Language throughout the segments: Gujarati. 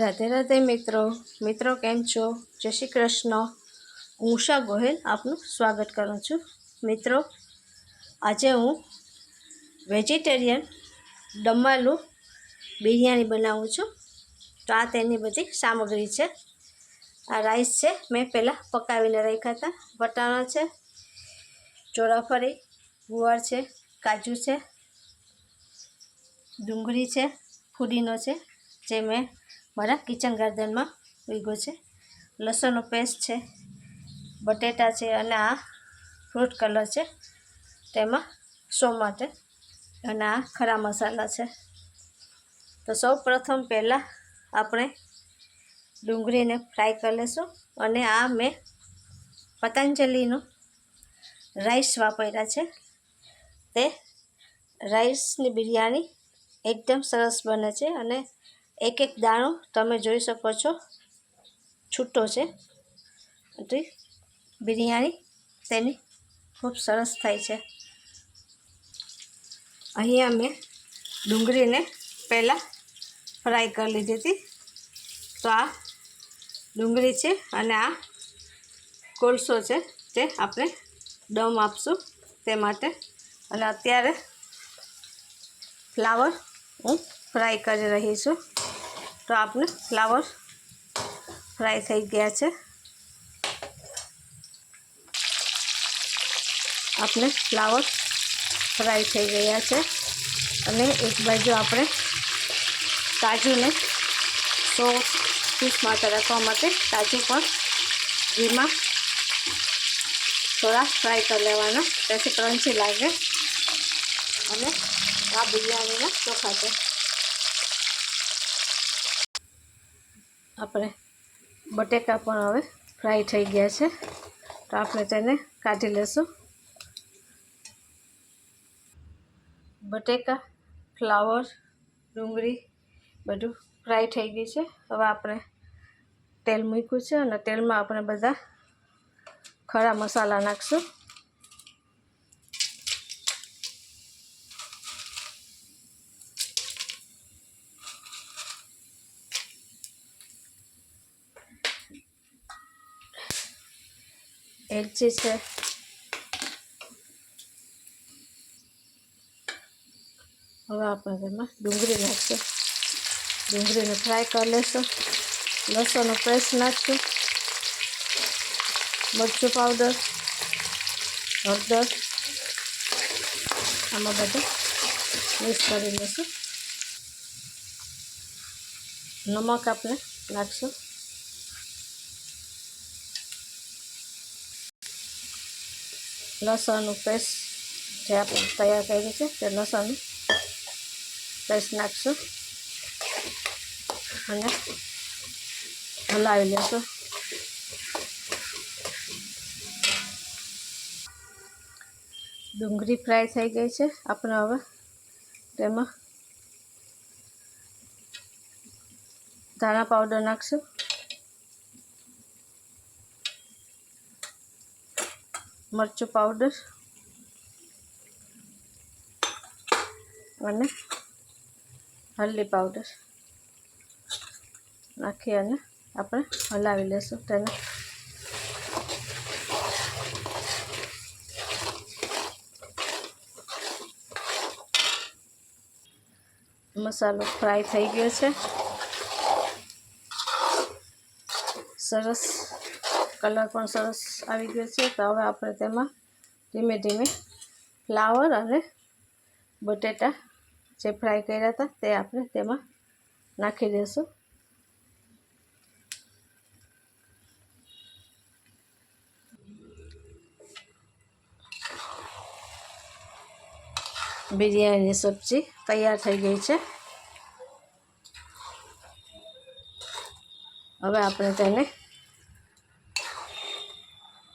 રાધે રાધે મિત્રો કેમ છો? જય શ્રી કૃષ્ણ. હું ઉષા ગોહેલ આપનું સ્વાગત કરું છું. મિત્રો, આજે હું વેજીટેરિયન દમ આલુ બિરયાની બનાવું છું. તો આ તેની બધી સામગ્રી છે. આ રાઈસ છે, મેં પહેલાં પકાવીને રાખ્યા હતા. વટાણા છે, ચોળાફળી, ગુવાર છે, કાજુ છે, ડુંગળી છે, ફુદીનો છે જે મેં મારા કિચન ગાર્ડનમાં ઉગ્યો છે, લસણનો પેસ્ટ છે, બટેટા છે અને આ ફ્રૂટ કલર છે તેમાં સો માટે, અને આ ખરા મસાલા છે. તો સૌ પ્રથમ પહેલાં આપણે ડુંગળીને ફ્રાય કરી લઈશું. અને આ મેં પતંજલિનું રાઈસ વાપર્યા છે. તે રાઈસની બિરયાની એકદમ સરસ બને છે અને એક એક દાણો તમે જોઈ શકો છો છૂટો છે. તો બિરયાની તેની ખૂબ સરસ થાય છે. અહીંયા મેં ડુંગળીને પહેલાં ફ્રાય કરી લીધી હતી. તો આ ડુંગળી છે અને આ કોલસો છે તે આપણે દમ આપશું તે માટે. અને અત્યારે ફ્લાવર હું ફ્રાય કરી રહી છું. તો આપણે ફ્લાવર ફ્રાય થઈ ગયા છે. આપણે ફ્લાવર ફ્રાય થઈ ગયા છે. અને એક બાજુ આપણે કાજુને 100 પીસ માટે રાખવા માટે કાજુ પણ ઘીમાં થોડા ફ્રાય કરી લેવાના, તેથી ક્રન્ચી લાગે. અને આ બિરયાનીના ચોખા છે. આપણે બટેકા પણ હવે ફ્રાય થઈ ગયા છે. તો આપણે તેને કાઢી લઈશું. બટેકા, ફ્લાવર, ડુંગળી બધું ફ્રાય થઈ ગયું છે. હવે આપણે તેલ મૂક્યું છે અને તેલમાં આપણે બધા ખરા મસાલા નાખશું. એલચી છે, હવે આપણે તેમાં ડુંગળી નાખશું. ડુંગળીને ફ્રાય કરી લઈશું. લસણનો પેસ્ટ નાખશું, મરચું પાવડર, હળદર, આમાં બધું મિક્સ કરી લઈશું. નમક આપણે નાખશું. લસણનું પેસ્ટ જે આપણે તૈયાર કર્યું છે તે લસણનું પેસ્ટ નાખશું અને હલાવી લેશું. ડુંગળી ફ્રાય થઈ ગઈ છે. આપણે હવે તેમાં ધાણા પાવડર નાખશું, મરચું પાવડર અને હળદી પાવડર નાખી અને આપણે હલાવી લેશું તેને. મસાલો ફ્રાય થઈ ગયો છે. સરસ કલર પણ સરસ આવી ગયો છે. તો હવે આપણે તેમાં ધીમે ધીમે ફ્લાવર અને બટેટા જે ફ્રાય કર્યા હતા તે આપણે તેમાં નાખી દઈશું. બિરયાનીની સબ્જી તૈયાર થઈ ગઈ છે. હવે આપણે તેને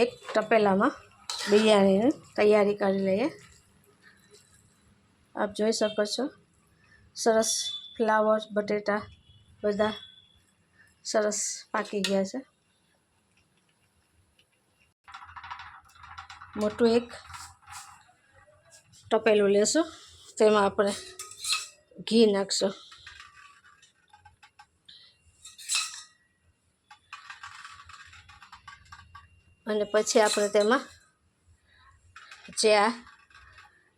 એક તપેલામાં બિરયાનીની તૈયારી કરી લઈએ. આપ જોઈ શકો છો સરસ ફ્લાવર, બટેટા બધા સરસ પાકી ગયા છે. મોટું એક તપેલું લેશું, તેમાં આપણે ઘી નાખશું. અને પછી આપણે તેમાં જે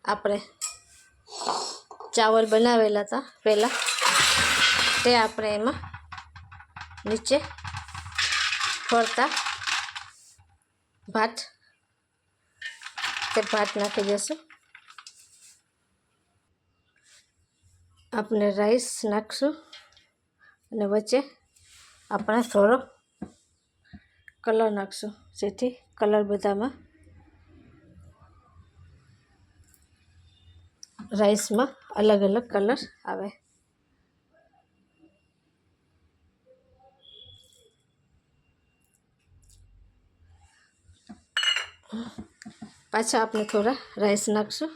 આપણે ચાવલ બનાવેલા હતા પહેલાં તે આપણે એમાં નીચે ફરતા ભાત નાખી દઈશું. આપણે રાઈસ નાખશું અને વચ્ચે આપણે થોડો કલર નાખશું, જેથી કલર બધામાં રાઈસમાં અલગ અલગ કલર આવે. પાછા આપણે થોડા રાઈસ નાખશું.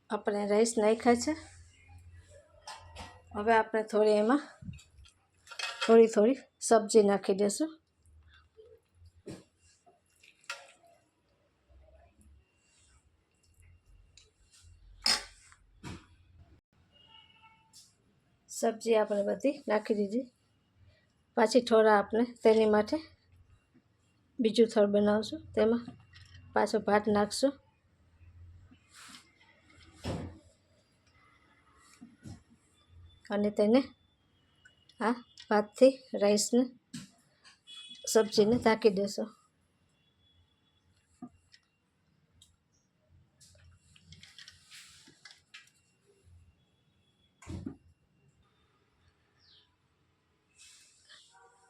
આપણે રાઈસ નાખ્યા છે. હવે આપણે એમાં થોડી સબ્જી નાખી દઈશું. સબ્જી આપણે બધી નાખી દીધી. પાછી થોડા આપણે તેની માટે બીજું થર બનાવશું. તેમાં પાછો ભાત નાખશું અને તેને આ ભાતથી રાઈસને સબ્જીને ઢાંકી દેશું.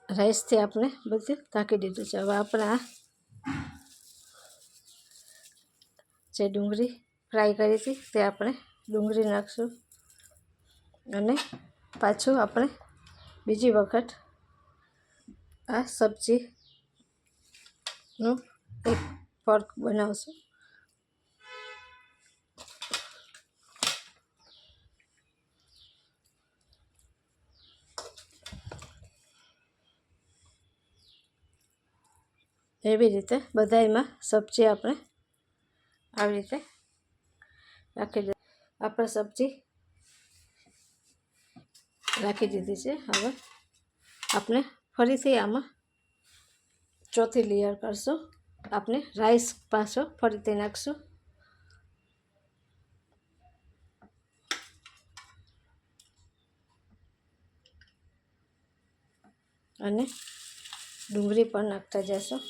રાઈસથી આપણે બધું ઢાંકી દીધું છે. હવે આપણે આ જે ડુંગળી ફ્રાય કરી હતી તે આપણે ડુંગળી નાખશું અને પાછું આપણે બીજી વખત આ સબ્જીનું એક ફર્ક બનાવશું. એવી રીતે બધાયમાં સબ્જી આપણે આવી રીતે રાખી દે. આપણે સબ્જી રાખી દીધી છે. હવે આપણે ફરીથી આમાં ચોથી લેયર કરશું. આપણે રાઈસ પાછો ફરીથી નાખશું અને ડુંગળી પણ નાખતા જશું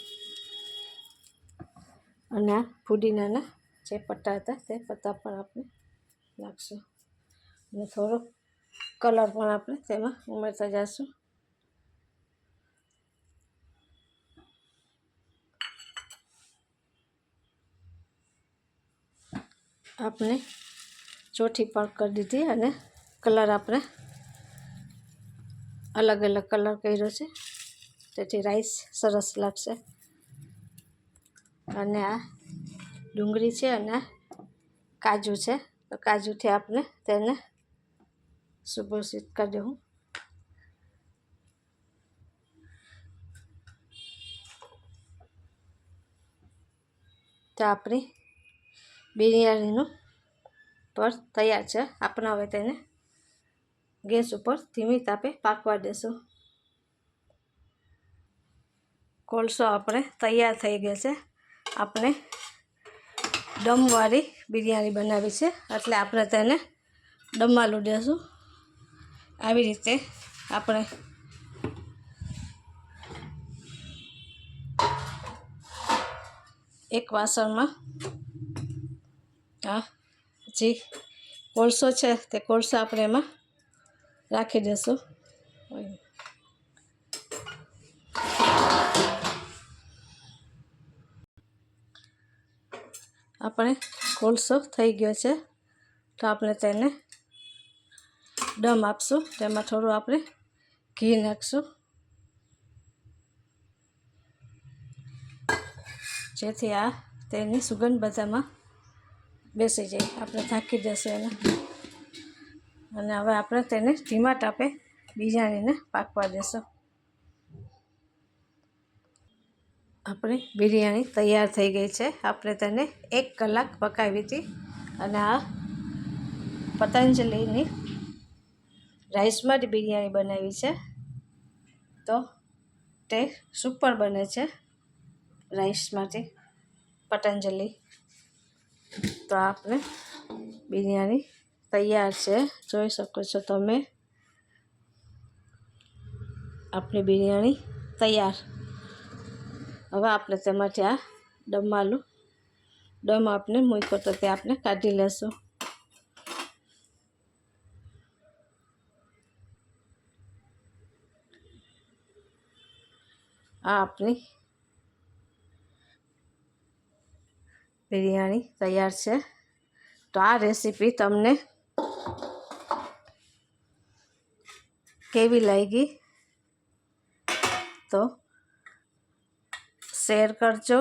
અને આ ફુદીનાના જે પત્તા હતા તે પત્તા પણ આપણે નાખશું અને થોડોક કલર પણ આપણે તેમાં ઉમેરતા જઈશું. આપણે ચોથી પણ કરી દીધી અને કલર આપણે અલગ અલગ કલર કર્યો છે, તેથી રાઈસ સરસ લાગશે. અને આ ડુંગળી છે અને આ કાજુ છે, તો કાજુથી આપણે તેને સુપોષિત કરી દઉં. તો આપણી બિરયાનીનું પર તૈયાર છે. આપણે હવે તેને ગેસ ઉપર ધીમી તાપે પાકવા દેશું. કોલસો આપણે તૈયાર થઈ ગયો છે. આપણે દમવાળી બિરયાની બનાવી છે, એટલે આપણે તેને દમવાળું દેશું. આવી રીતે આપણે એક વાસણમાં આ જે કોલસો છે તે કોલસો આપણે એમાં રાખી દઈશું. આપણે કોલસો થઈ ગયો છે, તો આપણે તેને દમ આપશું. તેમાં થોડું આપણે ઘી નાખશું, જેથી આ તેની સુગંધ બધામાં બેસી જાય. આપણે ઢાંકી દઈશું એને અને હવે આપણે તેને ધીમા તાપે બિરયાનીને પાકવા દેશું. આપણી બિરયાની તૈયાર થઈ ગઈ છે. આપણે તેને 1 કલાક પકાવી હતી અને આ પતંજલિની રાઈસમાંથી બિરયાની બનાવી છે, તો તે સુપર બને છે રાઈસમાંથી પતંજલિ. તો આપણે બિરયાની તૈયાર છે, જોઈ શકો છો તમે. આપણી બિરયાની તૈયાર. હવે આપણે તેમાંથી આ દમ આપણે મૂક્યો તો તે આપણે કાઢી લેશું. આ આપણી બિરયાની તૈયાર છે. તો આ રેસીપી તમને કેવી લાગી તો શેર કરજો,